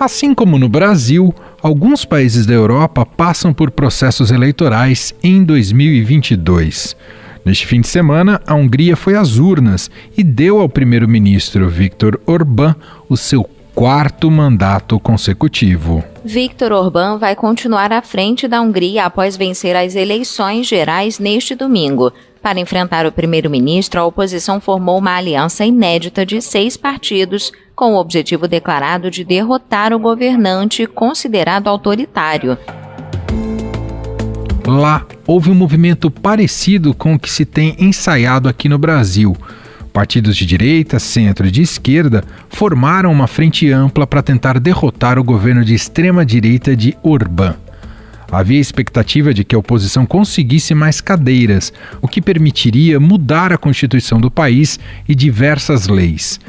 Assim como no Brasil, alguns países da Europa passam por processos eleitorais em 2022. Neste fim de semana, a Hungria foi às urnas e deu ao primeiro-ministro Viktor Orbán o seu 4º mandato consecutivo. Viktor Orbán vai continuar à frente da Hungria após vencer as eleições gerais neste domingo. Para enfrentar o primeiro-ministro, a oposição formou uma aliança inédita de 6 partidos, com o objetivo declarado de derrotar o governante considerado autoritário. Lá, houve um movimento parecido com o que se tem ensaiado aqui no Brasil. Partidos de direita, centro e de esquerda formaram uma frente ampla para tentar derrotar o governo de extrema-direita de Orbán. Havia expectativa de que a oposição conseguisse mais cadeiras, o que permitiria mudar a Constituição do país e diversas leis.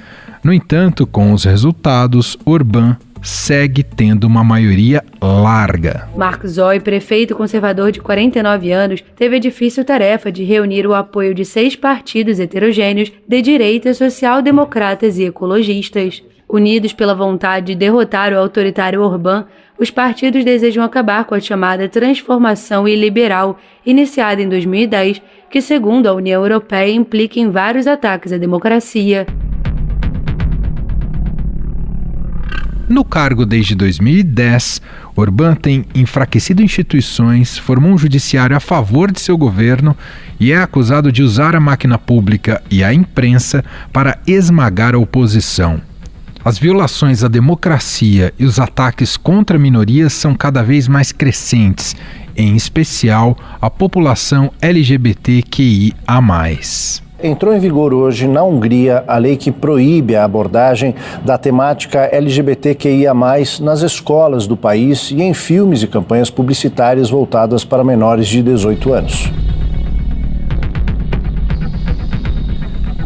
No entanto, com os resultados, Orbán segue tendo uma maioria larga. Mark Zói, prefeito conservador de 49 anos, teve a difícil tarefa de reunir o apoio de 6 partidos heterogêneos de direita, social-democratas e ecologistas. Unidos pela vontade de derrotar o autoritário Orbán, os partidos desejam acabar com a chamada transformação iliberal, iniciada em 2010, que, segundo a União Europeia, implica em vários ataques à democracia. No cargo desde 2010, Orbán tem enfraquecido instituições, formou um judiciário a favor de seu governo e é acusado de usar a máquina pública e a imprensa para esmagar a oposição. As violações à democracia e os ataques contra minorias são cada vez mais crescentes, em especial a população LGBTQIA+. Entrou em vigor hoje na Hungria a lei que proíbe a abordagem da temática LGBTQIA+, nas escolas do país e em filmes e campanhas publicitárias voltadas para menores de 18 anos.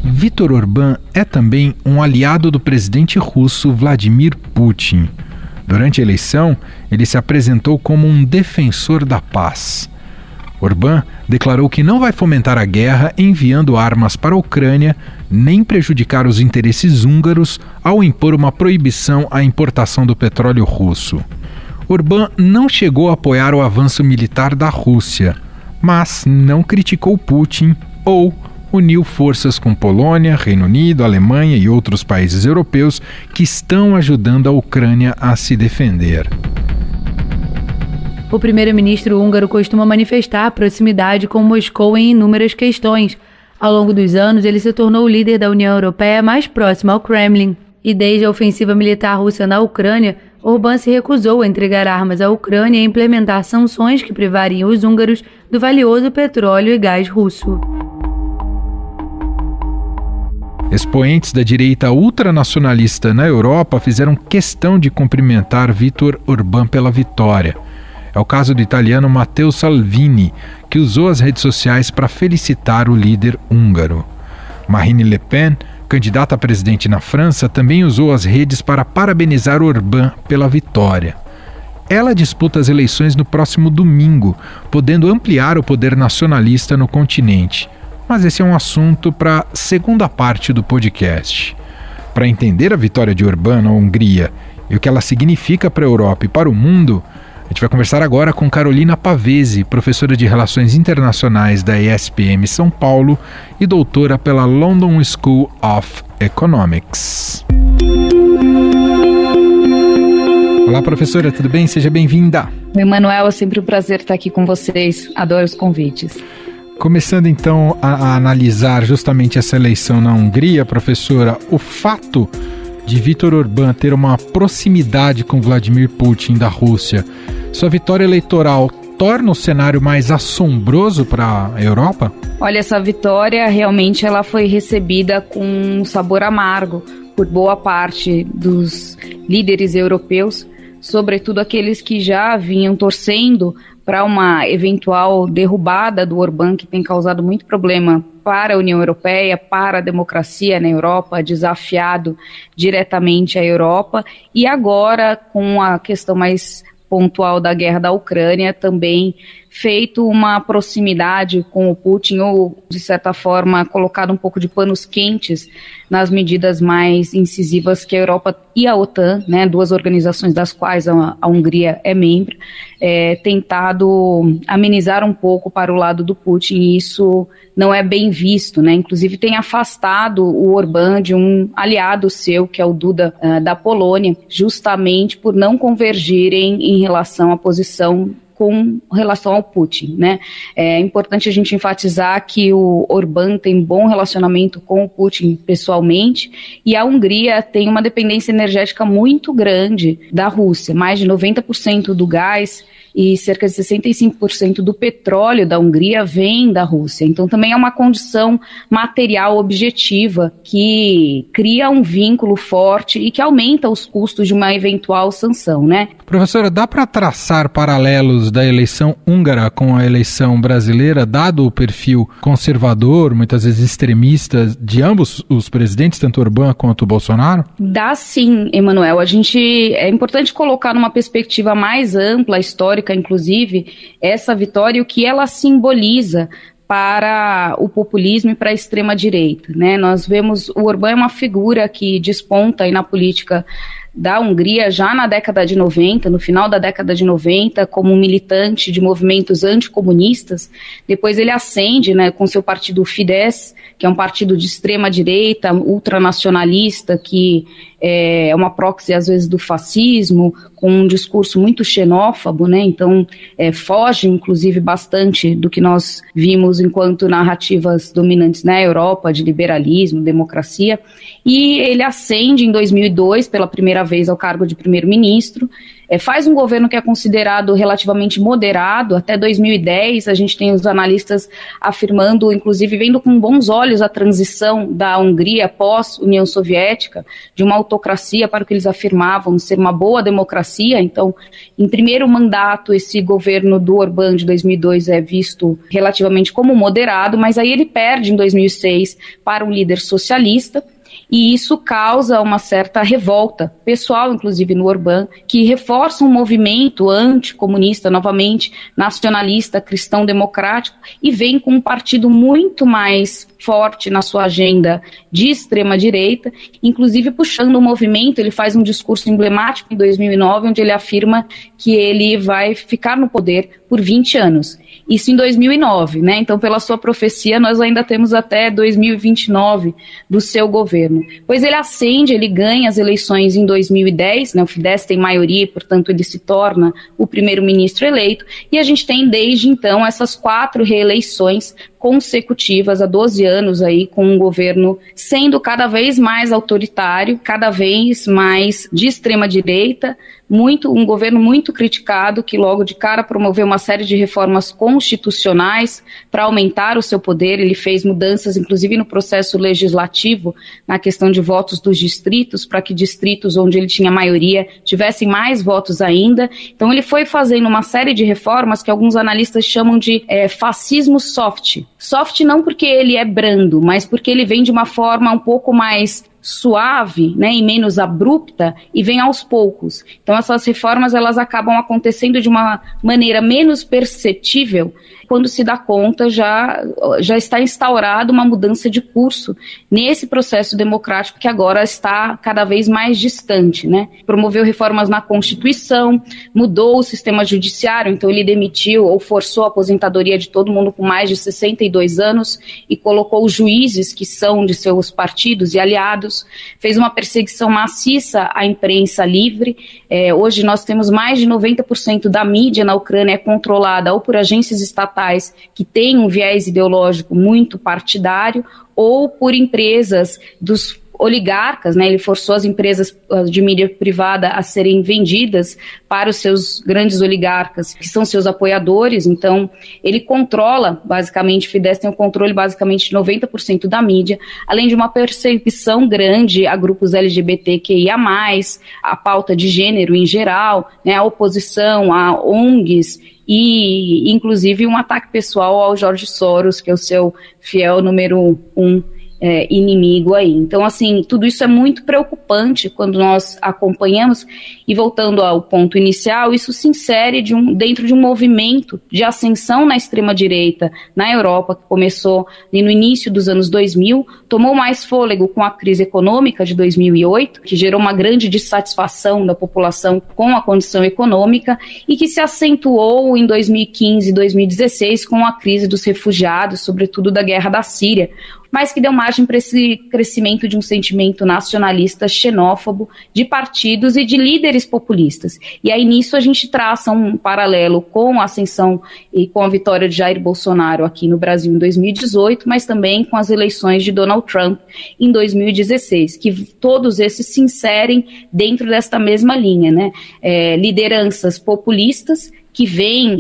Viktor Orbán é também um aliado do presidente russo Vladimir Putin. Durante a eleição, ele se apresentou como um defensor da paz. Orbán declarou que não vai fomentar a guerra enviando armas para a Ucrânia, nem prejudicar os interesses húngaros ao impor uma proibição à importação do petróleo russo. Orbán não chegou a apoiar o avanço militar da Rússia, mas não criticou Putin ou uniu forças com Polônia, Reino Unido, Alemanha e outros países europeus que estão ajudando a Ucrânia a se defender. O primeiro-ministro húngaro costuma manifestar proximidade com Moscou em inúmeras questões. Ao longo dos anos, ele se tornou o líder da União Europeia mais próximo ao Kremlin. E desde a ofensiva militar russa na Ucrânia, Orbán se recusou a entregar armas à Ucrânia e implementar sanções que privariam os húngaros do valioso petróleo e gás russo. Expoentes da direita ultranacionalista na Europa fizeram questão de cumprimentar Viktor Orbán pela vitória. É o caso do italiano Matteo Salvini, que usou as redes sociais para felicitar o líder húngaro. Marine Le Pen, candidata a presidente na França, também usou as redes para parabenizar Orbán pela vitória. Ela disputa as eleições no próximo domingo, podendo ampliar o poder nacionalista no continente. Mas esse é um assunto para a segunda parte do podcast. Para entender a vitória de Orbán na Hungria e o que ela significa para a Europa e para o mundo, a gente vai conversar agora com Carolina Pavese, professora de Relações Internacionais da ESPM São Paulo e doutora pela London School of Economics. Olá, professora, tudo bem? Seja bem-vinda. Oi, Manuel, é sempre um prazer estar aqui com vocês. Adoro os convites. Começando então a analisar justamente essa eleição na Hungria, professora, o fato de Viktor Orbán ter uma proximidade com Vladimir Putin da Rússia, sua vitória eleitoral torna o cenário mais assombroso para a Europa? Olha, essa vitória realmente ela foi recebida com um sabor amargo por boa parte dos líderes europeus, sobretudo aqueles que já vinham torcendo para uma eventual derrubada do Orbán, que tem causado muito problema para a União Europeia, para a democracia na Europa, desafiado diretamente a Europa, e agora com a questão mais pontual da guerra da Ucrânia, também feito uma proximidade com o Putin ou, de certa forma, colocado um pouco de panos quentes nas medidas mais incisivas que a Europa e a OTAN, né, duas organizações das quais a Hungria é membro, tentado amenizar um pouco para o lado do Putin, e isso não é bem visto, né? Inclusive tem afastado o Orbán de um aliado seu, que é o Duda, da Polônia, justamente por não convergirem em relação à posição com relação ao Putin, né? É importante a gente enfatizar que o Orbán tem bom relacionamento com o Putin pessoalmente, e a Hungria tem uma dependência energética muito grande da Rússia. Mais de 90% do gás e cerca de 65% do petróleo da Hungria vem da Rússia. Então também é uma condição material objetiva que cria um vínculo forte e que aumenta os custos de uma eventual sanção, né? Professora, dá para traçar paralelos da eleição húngara com a eleição brasileira, dado o perfil conservador, muitas vezes extremista, de ambos os presidentes, tanto Orbán quanto Bolsonaro? Dá sim, Emanuel. É importante colocar numa perspectiva mais ampla, histórica, inclusive, essa vitória e o que ela simboliza para o populismo e para a extrema-direita, né? Nós vemos o Orbán é uma figura que desponta aí na política da Hungria já na década de 90, no final da década de 90, como um militante de movimentos anticomunistas. Depois ele ascende, né, com seu partido Fidesz, que é um partido de extrema-direita, ultranacionalista, que é uma proxy, às vezes, do fascismo, com um discurso muito xenófobo, né? Então foge, inclusive, bastante do que nós vimos enquanto narrativas dominantes na Europa, de liberalismo, democracia. E ele ascende em 2002, pela primeira vez, ao cargo de primeiro-ministro, faz um governo que é considerado relativamente moderado. Até 2010, a gente tem os analistas afirmando, inclusive vendo com bons olhos a transição da Hungria pós-União Soviética, de uma autocracia para o que eles afirmavam ser uma boa democracia. Então, em primeiro mandato, esse governo do Orbán de 2002 é visto relativamente como moderado, mas aí ele perde em 2006 para um líder socialista. E isso causa uma certa revolta pessoal, inclusive no Orbán, que reforça um movimento anticomunista, novamente, nacionalista, cristão-democrático, e vem com um partido muito mais forte na sua agenda de extrema-direita, inclusive puxando o movimento. Ele faz um discurso emblemático em 2009, onde ele afirma que ele vai ficar no poder por 20 anos. Isso em 2009, né? Então, pela sua profecia, nós ainda temos até 2029 do seu governo. Pois ele ascende, ele ganha as eleições em 2010, né? O Fidesz tem maioria e, portanto, ele se torna o primeiro-ministro eleito, e a gente tem desde então essas 4 reeleições consecutivas há 12 anos aí, com um governo sendo cada vez mais autoritário, cada vez mais de extrema-direita, um governo muito criticado, que logo de cara promoveu uma série de reformas constitucionais para aumentar o seu poder. Ele fez mudanças, inclusive no processo legislativo, na questão de votos dos distritos, para que distritos onde ele tinha maioria tivessem mais votos ainda. Então ele foi fazendo uma série de reformas que alguns analistas chamam de fascismo soft. Soft não porque ele é brando, mas porque ele vem de uma forma um pouco mais suave, né, e menos abrupta, e vem aos poucos. Então essas reformas, elas acabam acontecendo de uma maneira menos perceptível. Quando se dá conta, já está instaurada uma mudança de curso nesse processo democrático que agora está cada vez mais distante, né? Promoveu reformas na Constituição, mudou o sistema judiciário, então ele demitiu ou forçou a aposentadoria de todo mundo com mais de 62 anos e colocou os juízes que são de seus partidos e aliados, fez uma perseguição maciça à imprensa livre. Hoje nós temos mais de 90% da mídia na Ucrânia controlada ou por agências estatais que têm um viés ideológico muito partidário, ou por empresas dos oligarcas, né? Ele forçou as empresas de mídia privada a serem vendidas para os seus grandes oligarcas, que são seus apoiadores. Então, ele controla, basicamente, o Fidesz tem o controle basicamente de 90% da mídia, além de uma perseguição grande a grupos LGBTQIA+, a pauta de gênero em geral, né? A oposição, a ONGs, e inclusive um ataque pessoal ao George Soros, que é o seu fiel número 1 inimigo aí. Então, assim, tudo isso é muito preocupante quando nós acompanhamos, e voltando ao ponto inicial, isso se insere dentro de um movimento de ascensão na extrema-direita na Europa, que começou no início dos anos 2000, tomou mais fôlego com a crise econômica de 2008, que gerou uma grande dissatisfação da população com a condição econômica, e que se acentuou em 2015 e 2016 com a crise dos refugiados, sobretudo da guerra da Síria, mas que deu margem para esse crescimento de um sentimento nacionalista xenófobo de partidos e de líderes populistas. E aí nisso a gente traça um paralelo com a ascensão e com a vitória de Jair Bolsonaro aqui no Brasil em 2018, mas também com as eleições de Donald Trump em 2016, que todos esses se inserem dentro desta mesma linha, né? Lideranças populistas que vêm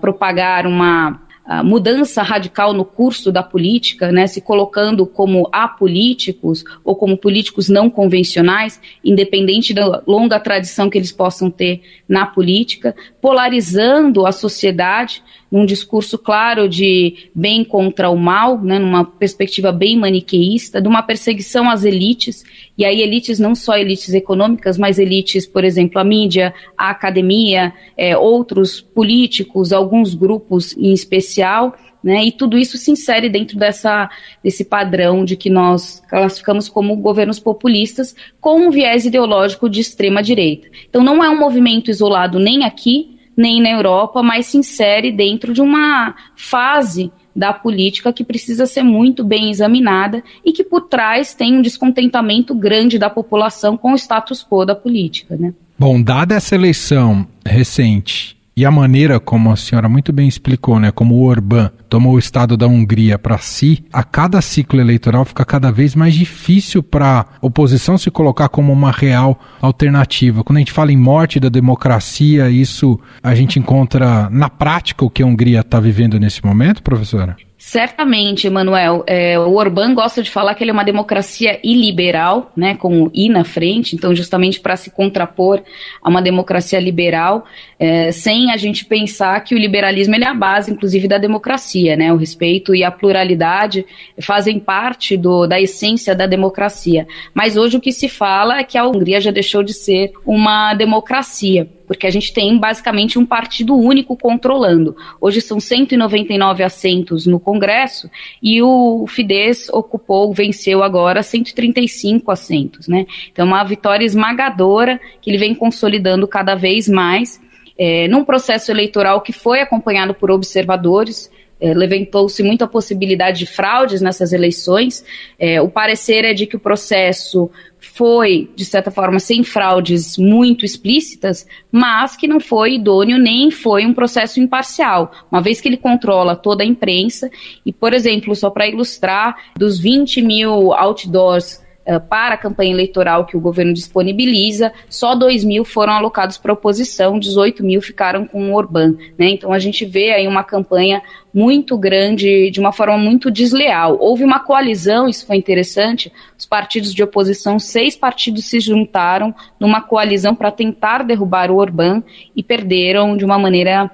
propagar uma mudança radical no curso da política, né, se colocando como apolíticos ou como políticos não convencionais, independente da longa tradição que eles possam ter na política, polarizando a sociedade num discurso claro de bem contra o mal, né, numa perspectiva bem maniqueísta, de uma perseguição às elites, e aí elites não só elites econômicas, mas elites, por exemplo, a mídia, a academia, outros políticos, alguns grupos em especial, né, e tudo isso se insere dentro desse padrão de que nós classificamos como governos populistas com um viés ideológico de extrema direita. Então não é um movimento isolado nem aqui, nem na Europa, mas se insere dentro de uma fase da política que precisa ser muito bem examinada e que por trás tem um descontentamento grande da população com o status quo da política, né? Bom, dada essa eleição recente e a maneira como a senhora muito bem explicou, né, como o Orbán tomou o estado da Hungria para si, a cada ciclo eleitoral fica cada vez mais difícil para a oposição se colocar como uma real alternativa. Quando a gente fala em morte da democracia, isso a gente encontra na prática o que a Hungria está vivendo nesse momento, professora? Certamente, Emanuel. O Orbán gosta de falar que ele é uma democracia iliberal, né, com o I na frente, então justamente para se contrapor a uma democracia liberal, sem a gente pensar que o liberalismo ele é a base, inclusive, da democracia, né, o respeito e a pluralidade fazem parte da essência da democracia. Mas hoje o que se fala é que a Hungria já deixou de ser uma democracia, porque a gente tem basicamente um partido único controlando. Hoje são 199 assentos no Congresso e o Fidesz venceu agora 135 assentos, né? Então, uma vitória esmagadora que ele vem consolidando cada vez mais, num processo eleitoral que foi acompanhado por observadores. Levantou-se muito a possibilidade de fraudes nessas eleições. O parecer é de que o processo foi, de certa forma, sem fraudes muito explícitas, mas que não foi idôneo nem foi um processo imparcial, uma vez que ele controla toda a imprensa. E, por exemplo, só para ilustrar, dos 20 mil outdoors para a campanha eleitoral que o governo disponibiliza, só 2 mil foram alocados para a oposição, 18 mil ficaram com o Orbán, né? Então a gente vê aí uma campanha muito grande, de uma forma muito desleal. Houve uma coalizão, isso foi interessante, os partidos de oposição, 6 partidos se juntaram numa coalizão para tentar derrubar o Orbán e perderam de uma maneira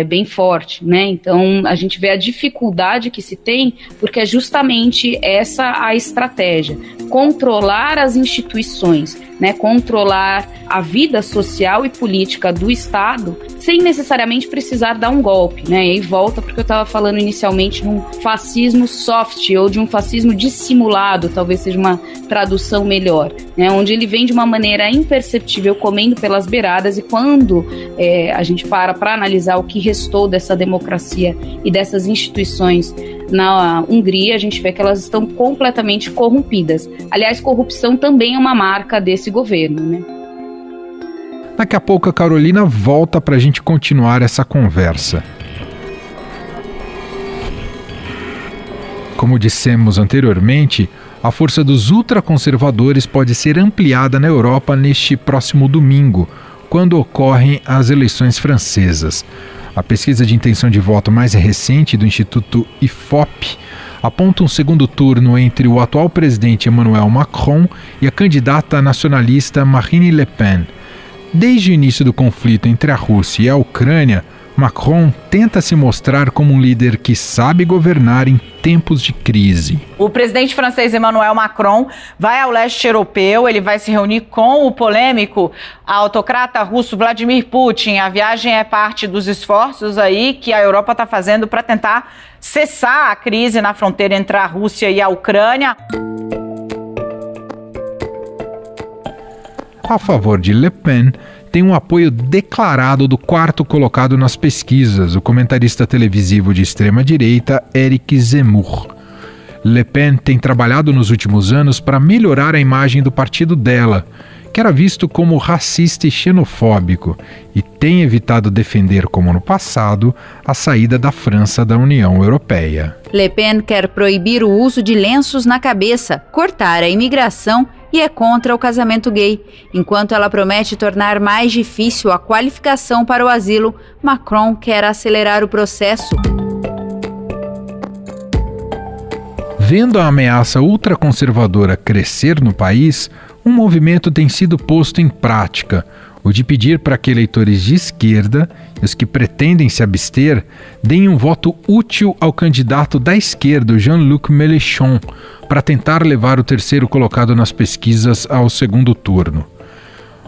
bem forte, né? Então a gente vê a dificuldade que se tem, porque é justamente essa a estratégia: controlar as instituições, né? Controlar a vida social e política do Estado sem necessariamente precisar dar um golpe, né? E aí volta porque eu estava falando inicialmente de um fascismo soft ou de um fascismo dissimulado, talvez seja uma tradução melhor, né? Onde ele vem de uma maneira imperceptível, comendo pelas beiradas, e quando a gente para analisar o que restou dessa democracia e dessas instituições na Hungria, a gente vê que elas estão completamente corrompidas. Aliás, corrupção também é uma marca desse governo, né? Daqui a pouco a Carolina volta para a gente continuar essa conversa. Como dissemos anteriormente, a força dos ultraconservadores pode ser ampliada na Europa neste próximo domingo, quando ocorrem as eleições francesas. A pesquisa de intenção de voto mais recente do Instituto IFOP aponta um segundo turno entre o atual presidente Emmanuel Macron e a candidata nacionalista Marine Le Pen. Desde o início do conflito entre a Rússia e a Ucrânia, Macron tenta se mostrar como um líder que sabe governar em tempos de crise. O presidente francês Emmanuel Macron vai ao leste europeu, ele vai se reunir com o polêmico autocrata russo Vladimir Putin. A viagem é parte dos esforços aí que a Europa está fazendo para tentar cessar a crise na fronteira entre a Rússia e a Ucrânia. A favor de Le Pen, tem um apoio declarado do quarto colocado nas pesquisas, o comentarista televisivo de extrema-direita Éric Zemmour. Le Pen tem trabalhado nos últimos anos para melhorar a imagem do partido dela, que era visto como racista e xenofóbico, e tem evitado defender, como no passado, a saída da França da União Europeia. Le Pen quer proibir o uso de lenços na cabeça, cortar a imigração e é contra o casamento gay. Enquanto ela promete tornar mais difícil a qualificação para o asilo, Macron quer acelerar o processo. Vendo a ameaça ultraconservadora crescer no país, um movimento tem sido posto em prática, o de pedir para que eleitores de esquerda e os que pretendem se abster deem um voto útil ao candidato da esquerda, Jean-Luc Mélenchon, para tentar levar o terceiro colocado nas pesquisas ao segundo turno.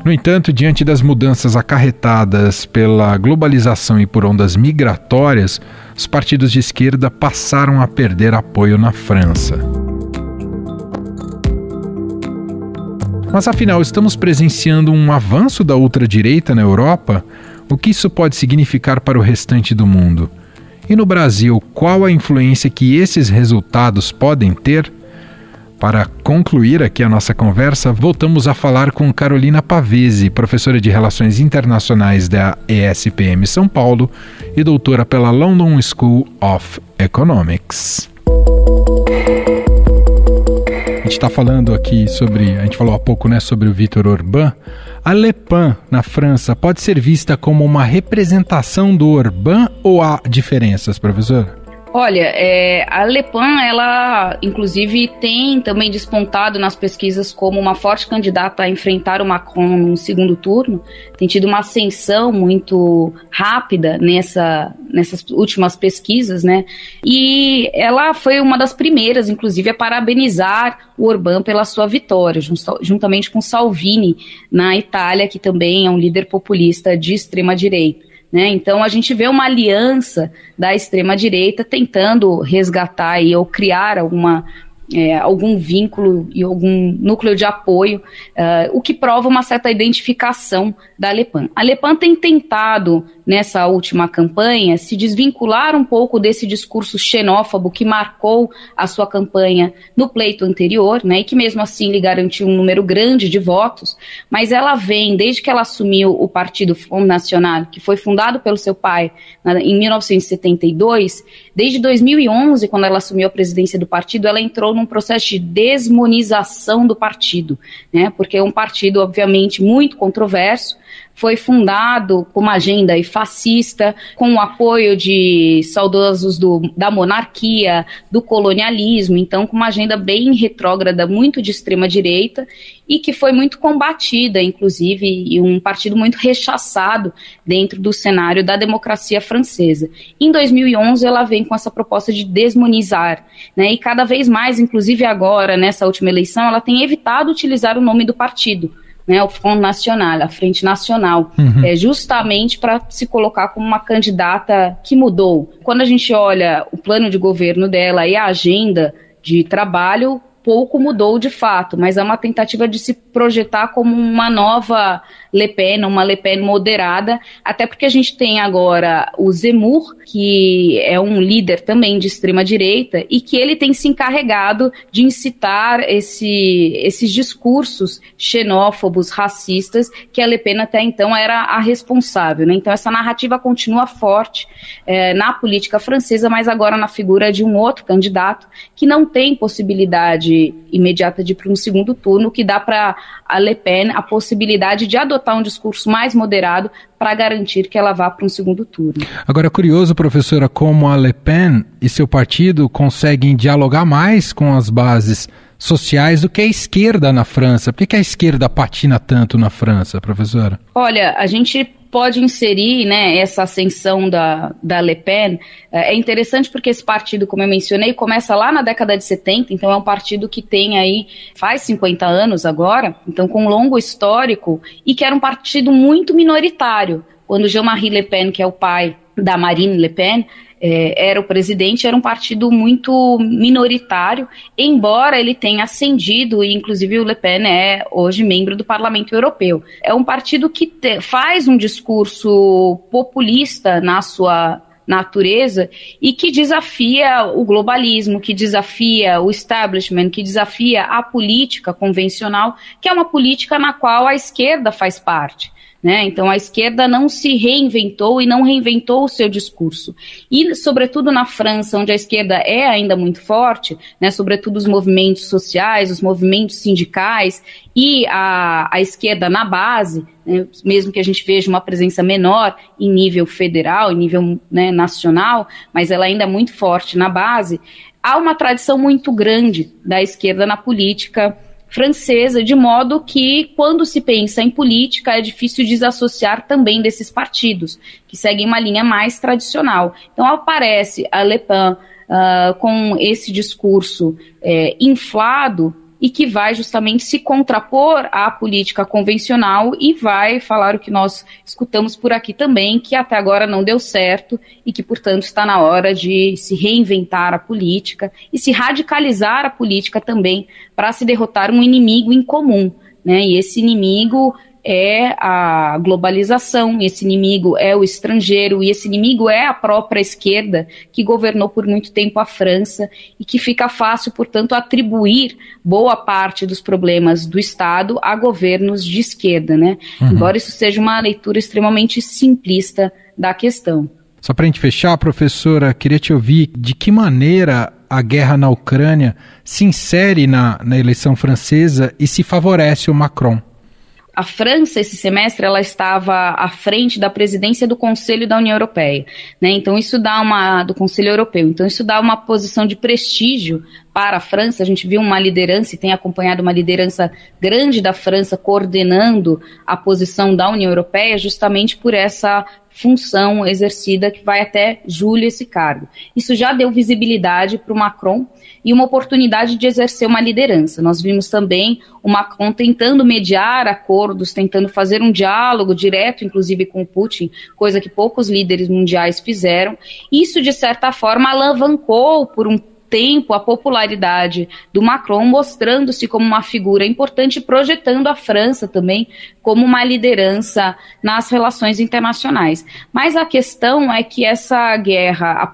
No entanto, diante das mudanças acarretadas pela globalização e por ondas migratórias, os partidos de esquerda passaram a perder apoio na França. Mas afinal, estamos presenciando um avanço da ultradireita na Europa? O que isso pode significar para o restante do mundo? E no Brasil, qual a influência que esses resultados podem ter? Para concluir aqui a nossa conversa, voltamos a falar com Carolina Pavese, professora de Relações Internacionais da ESPM São Paulo e doutora pela London School of Economics. A gente está falando aqui a gente falou há pouco, sobre o Viktor Orbán. A Le Pen, na França, pode ser vista como uma representação do Orbán ou há diferenças, professor? Olha, a Le Pen, ela inclusive tem também despontado nas pesquisas como uma forte candidata a enfrentar o Macron no segundo turno, tem tido uma ascensão muito rápida nessas últimas pesquisas, né? E ela foi uma das primeiras, inclusive, a parabenizar o Orbán pela sua vitória, juntamente com Salvini na Itália, que também é um líder populista de extrema-direita. Então a gente vê uma aliança da extrema-direita tentando resgatar ou criar algum vínculo e algum núcleo de apoio, o que prova uma certa identificação da Le Pen. A Le Pen tem tentado, nessa última campanha, se desvincular um pouco desse discurso xenófobo que marcou a sua campanha no pleito anterior, e que mesmo assim lhe garantiu um número grande de votos, mas ela vem, desde que ela assumiu o partido Front National, que foi fundado pelo seu pai em 1972, desde 2011, quando ela assumiu a presidência do partido, ela entrou num processo de desmonização do partido, porque é um partido, obviamente, muito controverso, foi fundado com uma agenda fascista, com o apoio de saudosos da monarquia, do colonialismo, então com uma agenda bem retrógrada, muito de extrema-direita, e que foi muito combatida, inclusive, e um partido muito rechaçado dentro do cenário da democracia francesa. Em 2011, ela vem com essa proposta de desmonizar, e cada vez mais, inclusive agora, nessa última eleição, ela tem evitado utilizar o nome do partido, o Front National, a Frente Nacional, justamente para se colocar como uma candidata que mudou. Quando a gente olha o plano de governo dela e a agenda de trabalho, pouco mudou de fato, mas é uma tentativa de se projetar como uma nova Le Pen, uma Le Pen moderada, até porque a gente tem agora o Zemmour, que é um líder também de extrema-direita, e que ele tem se encarregado de incitar esses discursos xenófobos, racistas, que a Le Pen até então era a responsável, Então essa narrativa continua forte na política francesa, mas agora na figura de um outro candidato que não tem possibilidade imediata de ir para um segundo turno, que dá para a Le Pen a possibilidade de adotar um discurso mais moderado para garantir que ela vá para um segundo turno. Agora é curioso, professora, como a Le Pen e seu partido conseguem dialogar mais com as bases sociais do que a esquerda na França. Por que a esquerda patina tanto na França, professora? Olha, a gente pode inserir, né, essa ascensão da Le Pen. É interessante porque esse partido, como eu mencionei, começa lá na década de 70, então é um partido que tem aí, faz 50 anos agora, então com um longo histórico, e que era um partido muito minoritário. Quando Jean-Marie Le Pen, que é o pai da Marine Le Pen, era o presidente, era um partido muito minoritário, embora ele tenha ascendido, e inclusive o Le Pen é hoje membro do Parlamento Europeu. É um partido que faz um discurso populista na sua natureza e que desafia o globalismo, que desafia o establishment, que desafia a política convencional, que é uma política na qual a esquerda faz parte. Né? Então a esquerda não se reinventou e não reinventou o seu discurso. E, sobretudo na França, onde a esquerda é ainda muito forte, né? Sobretudo os movimentos sociais, os movimentos sindicais e a esquerda na base, né? Mesmo que a gente veja uma presença menor em nível federal, em nível, né, nacional, mas ela ainda é muito forte na base, há uma tradição muito grande da esquerda na política francesa, de modo que, quando se pensa em política, é difícil desassociar também desses partidos, que seguem uma linha mais tradicional. Então, aparece a Le Pen com esse discurso inflado e que vai justamente se contrapor à política convencional e vai falar o que nós escutamos por aqui também, que até agora não deu certo e que, portanto, está na hora de se reinventar a política e se radicalizar a política também para se derrotar um inimigo em comum, né? E esse inimigo é a globalização, esse inimigo é o estrangeiro, e esse inimigo é a própria esquerda, que governou por muito tempo a França, e que fica fácil, portanto, atribuir boa parte dos problemas do Estado a governos de esquerda, né? Embora isso seja uma leitura extremamente simplista da questão. Só para a gente fechar, professora, queria te ouvir de que maneira a guerra na Ucrânia se insere na eleição francesa e se favorece o Macron. A França, esse semestre, ela estava à frente da presidência do Conselho da União Europeia, né? Então isso dá do Conselho Europeu, então isso dá uma posição de prestígio para a França. A gente viu uma liderança e tem acompanhado uma liderança grande da França coordenando a posição da União Europeia justamente por essa função exercida que vai até julho esse cargo. Isso já deu visibilidade para o Macron e uma oportunidade de exercer uma liderança. Nós vimos também o Macron tentando mediar acordos, tentando fazer um diálogo direto, inclusive com o Putin, coisa que poucos líderes mundiais fizeram. Isso, de certa forma, alavancou por um tempo a popularidade do Macron, mostrando-se como uma figura importante, projetando a França também como uma liderança nas relações internacionais. Mas a questão é que essa guerra,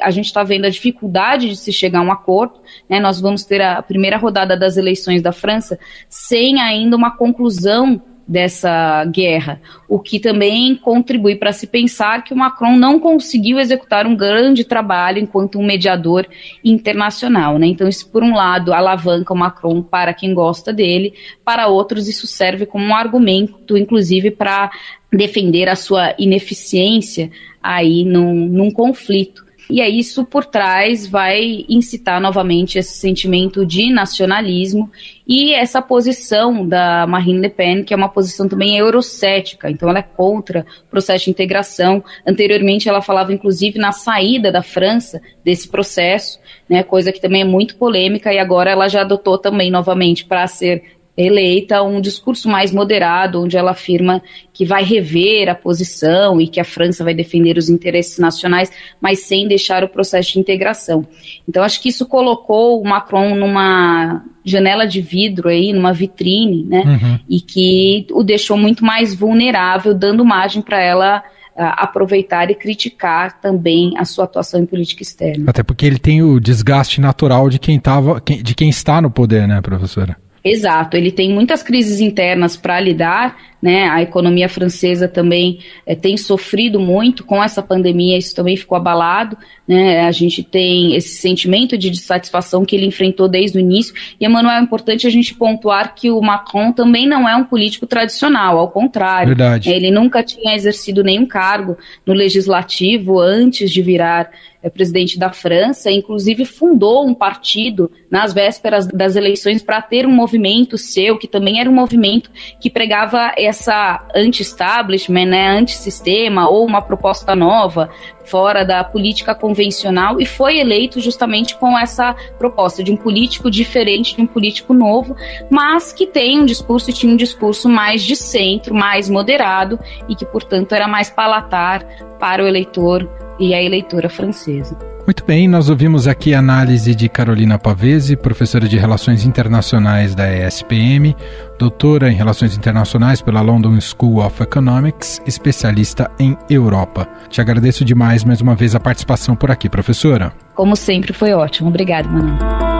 a gente está vendo a dificuldade de se chegar a um acordo, né? Nós vamos ter a primeira rodada das eleições da França sem ainda uma conclusão dessa guerra, o que também contribui para se pensar que o Macron não conseguiu executar um grande trabalho enquanto um mediador internacional, né? Então isso, por um lado, alavanca o Macron para quem gosta dele, para outros isso serve como um argumento, inclusive, para defender a sua ineficiência aí num conflito. E aí isso por trás vai incitar novamente esse sentimento de nacionalismo e essa posição da Marine Le Pen, que é uma posição também eurocética, então ela é contra o processo de integração. Anteriormente ela falava inclusive na saída da França desse processo, né, coisa que também é muito polêmica, e agora ela já adotou também novamente para ser eleita um discurso mais moderado, onde ela afirma que vai rever a posição e que a França vai defender os interesses nacionais, mas sem deixar o processo de integração. Então acho que isso colocou o Macron numa janela de vidro aí, numa vitrine, né? E que o deixou muito mais vulnerável, dando margem para ela aproveitar e criticar também a sua atuação em política externa. Até porque ele tem o desgaste natural de quem está no poder, né, professora? Exato, ele tem muitas crises internas para lidar, né? A economia francesa também tem sofrido muito com essa pandemia, isso também ficou abalado, né? A gente tem esse sentimento de dissatisfação que ele enfrentou desde o início, e, Emanuel, é importante a gente pontuar que o Macron também não é um político tradicional, ao contrário. Verdade. Ele nunca tinha exercido nenhum cargo no legislativo antes de virar presidente da França, inclusive fundou um partido nas vésperas das eleições para ter um movimento seu, que também era um movimento que pregava essa anti-establishment, né, anti-sistema ou uma proposta nova, fora da política convencional, e foi eleito justamente com essa proposta de um político diferente, de um político novo, mas que tem um discurso e tinha um discurso mais de centro, mais moderado e que, portanto, era mais palatar para o eleitor e a eleitora francesa. Muito bem, nós ouvimos aqui a análise de Carolina Pavese, professora de Relações Internacionais da ESPM, doutora em Relações Internacionais pela London School of Economics, especialista em Europa. Te agradeço demais mais uma vez a participação por aqui, professora. Como sempre, foi ótimo. Obrigada, Manuel.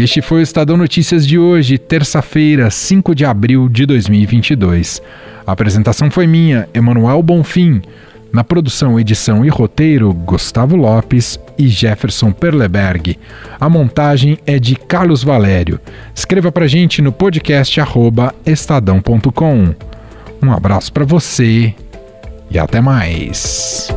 E este foi o Estadão Notícias de hoje, terça-feira, 5 de abril de 2022. A apresentação foi minha, Emanuel Bonfim. Na produção, edição e roteiro, Gustavo Lopes e Jefferson Perleberg. A montagem é de Carlos Valério. Escreva pra gente no podcast @estadão.com. Um abraço para você e até mais.